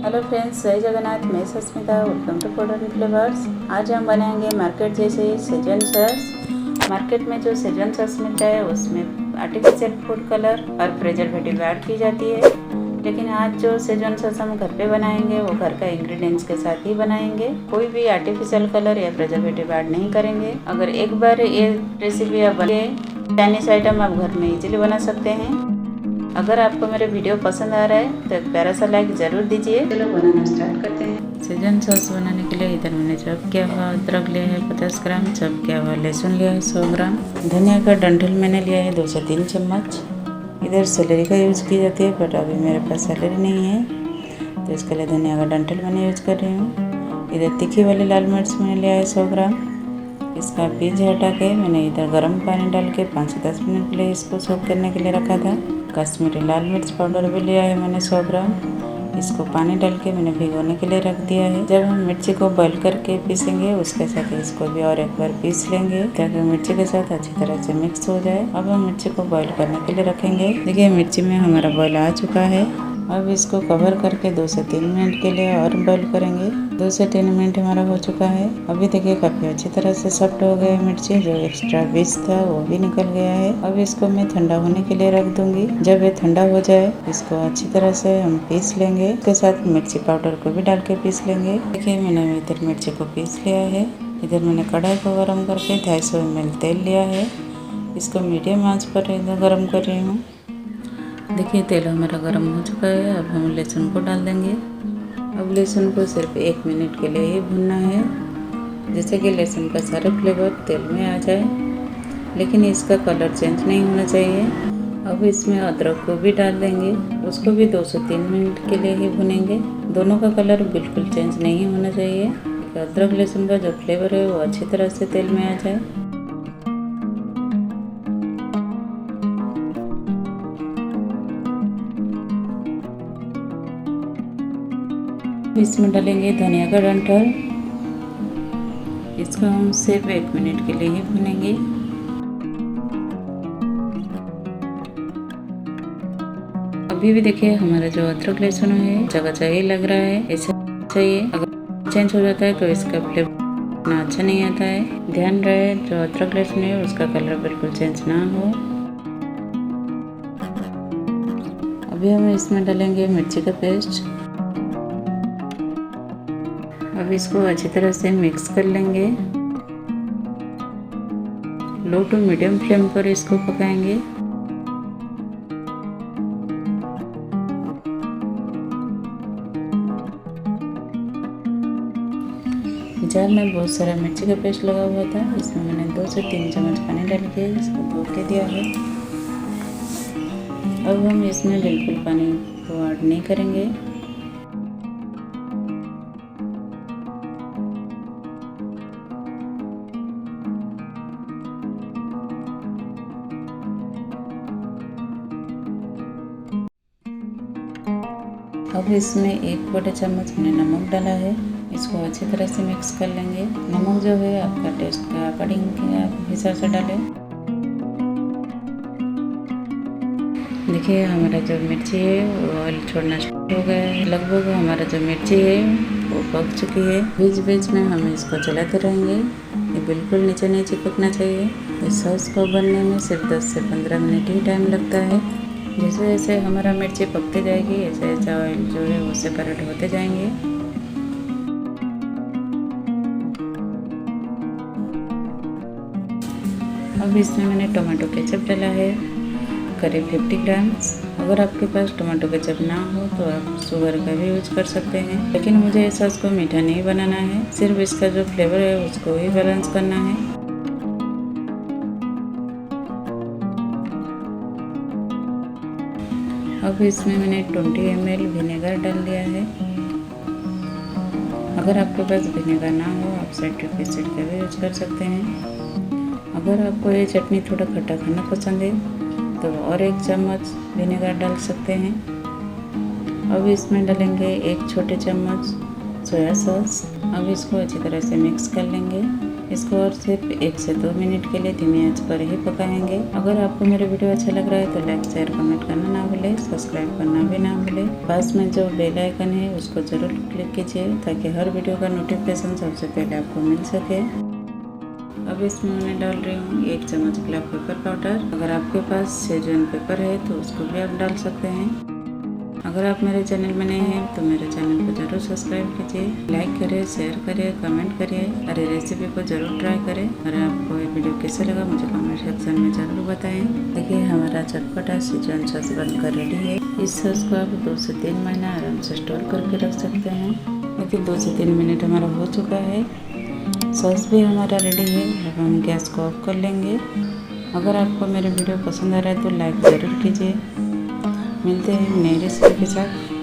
Hello friends, जय जगन्नाथ। मैं Sasmita, welcome to food and flavours. आज हम बनाएंगे मार्केट जैसे सेजवान सॉस। मार्केट में जो सेजवान सॉस मिलता है उसमें आर्टिफिशियल फूड कलर और प्रिजर्वेटिव ऐड की जाती है, लेकिन आज जो सेजवान सॉस हम घर पे बनाएंगे वो घर का इंग्रेडिएंट्स के साथ ही बनाएंगे। कोई भी आर्टिफिशियल कलर या प्रिजर्वेटिव ऐड नहीं करेंगे। अगर एक बार ये रेसिपी आप बने, चाइनीज आइटम आप घर में इजीली बना सकते हैं। अगर आपको मेरे वीडियो पसंद आ रहा है तो एक प्यारा सा लाइक ज़रूर दीजिए। चलो बनाना स्टार्ट करते हैं। सेजवान सॉस बनाने के लिए इधर मैंने चॉप किया हुआ अदरक लिया है 50 ग्राम, चॉप किया हुआ लहसुन लिया है 100 ग्राम, धनिया का डंठल मैंने लिया है 2 से 3 चम्मच। इधर सेलेरी का यूज़ की जाती है, बट अभी मेरे पास सेलेरी नहीं है तो इसके लिए धनिया का डंठल मैंने यूज़ कर रही हूँ। इधर तीखी वाली लाल मिर्च मैंने लिया है 100 ग्राम। इसका बीज हटा के मैंने इधर गर्म पानी डाल के 5 से 10 मिनट के लिए इसको सोक करने के लिए रखा था। कश्मीरी लाल मिर्च पाउडर भी लिया है मैंने 100 ग्राम। इसको पानी डाल के मैंने भिगोने के लिए रख दिया है। जब हम मिर्ची को बॉईल करके पीसेंगे उसके साथ इसको भी और एक बार पीस लेंगे ताकि मिर्ची के साथ अच्छी तरह से मिक्स हो जाए। अब हम मिर्ची को बॉईल करने के लिए रखेंगे। देखिए मिर्ची में हमारा बॉईल आ चुका है। अब इसको कवर करके 2 से 3 मिनट के लिए और बॉईल करेंगे। 2 से 3 मिनट हमारा हो चुका है। अभी देखिए काफ़ी अच्छी तरह से सॉफ्ट हो गया है मिर्ची, जो एक्स्ट्रा बीज था वो भी निकल गया है। अब इसको मैं ठंडा होने के लिए रख दूंगी। जब ये ठंडा हो जाए इसको अच्छी तरह से हम पीस लेंगे। इसके साथ मिर्ची पाउडर को भी डाल के पीस लेंगे। देखिए मैंने इधर मिर्ची को पीस लिया है। इधर मैंने कढ़ाई को गर्म करके 250 ml तेल लिया है। इसको मीडियम आंच पर इधर गर्म कर रही हूँ। देखिए तेल हमारा गर्म हो चुका है। अब हम लहसुन को डाल देंगे। अब लहसुन को सिर्फ 1 मिनट के लिए ही भूनना है, जिससे कि लहसुन का सारा फ्लेवर तेल में आ जाए, लेकिन इसका कलर चेंज नहीं होना चाहिए। अब इसमें अदरक को भी डाल देंगे, उसको भी 2 से 3 मिनट के लिए ही भुनेंगे। दोनों का कलर बिल्कुल चेंज नहीं होना चाहिए। अदरक लहसुन का जो फ्लेवर है वो अच्छी तरह से तेल में आ जाए। इसमें डालेंगे धनिया का डंठल। इसको हम सिर्फ 1 मिनट के लिए ही भुनेंगे। अभी भी देखिए हमारा जो अदरक लहसुन है जगह ही लग रहा है, ऐसा चाहिए। अगर चेंज हो जाता है तो इसका फ्लेवर इतना अच्छा नहीं आता है। ध्यान रहे जो अदरक लहसुन है उसका कलर बिल्कुल चेंज ना हो। अभी हम इसमें डालेंगे मिर्ची का पेस्ट। अब इसको अच्छी तरह से मिक्स कर लेंगे। लो टू मीडियम फ्लेम पर इसको पकाएंगे। जार में बहुत सारा मिर्ची का पेस्ट लगा हुआ था, इसमें मैंने 2 से 3 चम्मच पानी डाल के इसको धो के दिया है। अब हम इसमें बिल्कुल पानी को ऐड नहीं करेंगे। अब इसमें 1 बड़ा चम्मच मैंने नमक डाला है। इसको अच्छी तरह से मिक्स कर लेंगे। नमक जो है आपका टेस्ट के अकॉर्डिंग के आप हिसाब से डालें। देखिए हमारा जो मिर्ची है वो ऑयल छोड़ना शुरू हो गया है। लगभग हमारा जो मिर्ची है वो पक चुकी है। बीच बीच में हम इसको चलाते रहेंगे। ये बिल्कुल नीचे नहीं चिपकना चाहिए। इस सॉस को बनने में सिर्फ 10 से 15 मिनट ही टाइम लगता है। जैसे जैसे हमारा मिर्ची पकती जाएगी ऐसे ऐसे ऑयल जो है वो सेपरेट होते जाएंगे। अब इसमें मैंने टोमेटो केचप डाला है करीब 50 ग्राम्स। अगर आपके पास टोमेटो केचप ना हो तो आप शुगर का भी यूज कर सकते हैं, लेकिन मुझे इस सॉस को मीठा नहीं बनाना है, सिर्फ इसका जो फ्लेवर है उसको ही बैलेंस करना है। अब इसमें मैंने 20 ml विनेगर डाल दिया है। अगर आपके पास विनेगर ना हो आप साइट्रिक एसिड का भी यूज कर सकते हैं। अगर आपको ये चटनी थोड़ा खट्टा खाना पसंद है तो और 1 चम्मच विनेगर डाल सकते हैं। अब इसमें डालेंगे 1 छोटे चम्मच सोया सॉस। अब इसको अच्छी तरह से मिक्स कर लेंगे। इसको और सिर्फ 1 से 2 मिनट के लिए धीमी आंच पर ही पकाएंगे। अगर आपको मेरा वीडियो अच्छा लग रहा है तो लाइक शेयर कमेंट करना ना भूलें, सब्सक्राइब करना भी ना भूलें। पास में जो बेल आइकन है उसको जरूर क्लिक कीजिए ताकि हर वीडियो का नोटिफिकेशन सबसे पहले आपको मिल सके। अब इसमें मैं डाल रही हूँ 1 चम्मच ब्लैक पेपर पाउडर। अगर आपके पास शेजवान पेपर है तो उसको भी आप डाल सकते हैं। अगर आप मेरे चैनल में नए हैं तो मेरे चैनल को जरूर सब्सक्राइब कीजिए, लाइक करें, शेयर करें, कमेंट करिए और ये रेसिपी को जरूर ट्राई करें। और आपको ये वीडियो कैसा लगा मुझे कमेंट सेक्शन में जरूर बताएं। देखिए हमारा चटपटा शेजवान सॉस बनकर रेडी है। इस सॉस को आप 2 से 3 महीना आराम से स्टोर करके रख सकते हैं। देखिए 2 से 3 मिनट हमारा हो चुका है, सॉस भी हमारा रेडी है। अब हम गैस को ऑफ कर लेंगे। अगर आपको मेरे वीडियो पसंद आ रहा है तो लाइक ज़रूर कीजिए। मिलते हैं नई रेसिपी के साथ।